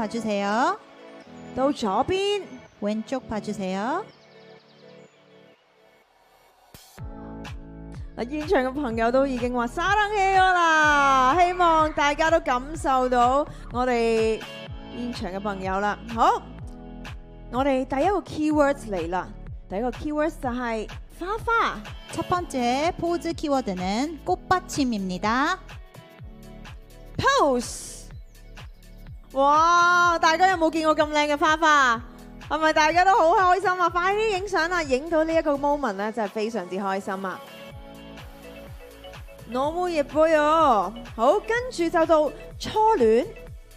봐주세요. 到左邊。 왼쪽 봐주세요. 現場嘅朋友都已經話사랑해요啦，希望大家都感受到我哋現場嘅朋友啦。好，我哋第一個 keywords 嚟啦，第一個 keywords 就係花花。 첫 번째 포즈 키워드는 꽃받침입니다. pose。 哇，大家有冇見過咁靚嘅花花？係咪大家都好開心啊？快啲影相啦！影到呢一個 moment 咧，真係非常之開心啊！너무 예뻐요。 好，跟住就到初戀。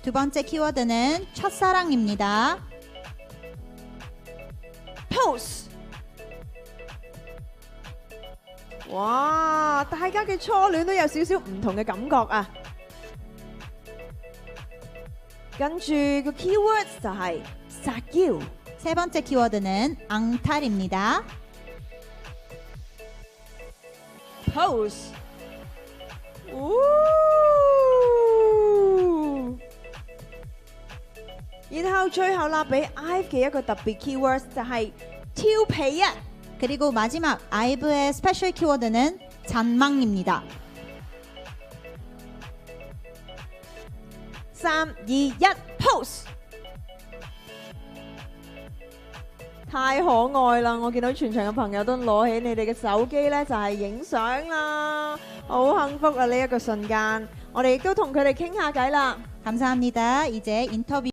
두 번째 키워드는 첫사랑입니다. pose。 哇，大家嘅初戀都有少少唔同嘅感覺啊！跟住個 keywords 就係撒嬌。 세 번째 키워드는 앙탈입니다. pose。 然後最後啦，俾 IVE 嘅一個特別 keywords 就係調皮啊！ 그리고 마지막 아이브의 스페셜 키워드는 잔망입니다. 3、2、1 pose。 太可愛啦！我見到全場嘅朋友都攞起你哋嘅手機咧，就係影相啦，好幸福啊！呢一個瞬間，我哋亦都同佢哋傾下偈啦。 감사합니다. 이제 인터뷰